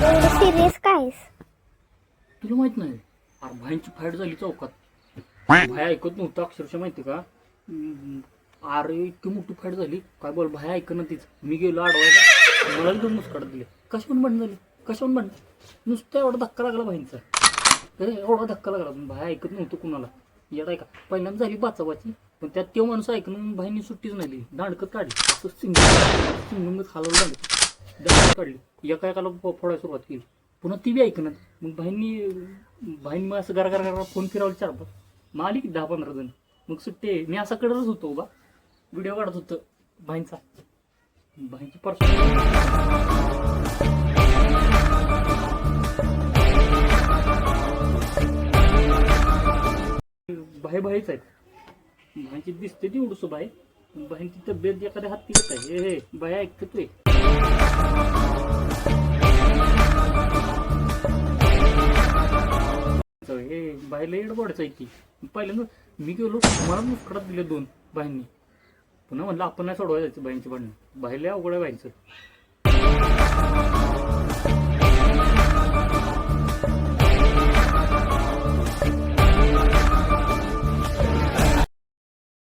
Serious काय? तुला माहित नाही? अरे भाईंची फाईट झाली चौकात. भाई ऐकत नव्हतं अक्षरशः, माहिती का? अरे इतकी मोठी फाईट झाली, काय बोल. भाई ऐक ना तीच. मी गेलो अडवायला, मला दोन मुस्काडत दिले. कशाहून भांडण झाली, कशाहून भांडण? नुसतं एवढा धक्का लागला भाईंचा. अरे एवढा धक्का लागला, भाई ऐकत नव्हतं कुणाला. यात ऐका, पहिल्यांदा झाली बाचाबाची, पण त्यात तो माणूस ऐकून भाईंनी सुट्टीच नाही दिली. दांडकत काढली, असं सिंगम खालवलं, दांडकत काढली. एकाला फोडायला सुरुवात केली. पुन्हा ती बी ऐकणार. मग भाईंनी मग असं गरा फोन फिरवलं 4-5. मग आली की 10-15 जण. मग सुट्टे मी असा कडच होतो उभा, व्हिडिओ काढत होतं भाईंचा. भाईंची भाईच आहेत. भाईंची दिसते ती उडसो भाई. भाईंची तब्येत एखाद्या हाती येत आहे. हे भाई ऐकतोय. हे बाईला एडबोडच आहे की. पहिल्यांदा मी गेलो, मला मुस्कडात दिले 2 बाईंनी. पुन्हा म्हणलं आपण नाही सोडवायचं बाईंची भांडणं. बाईला अवघड आहे बाईंचं.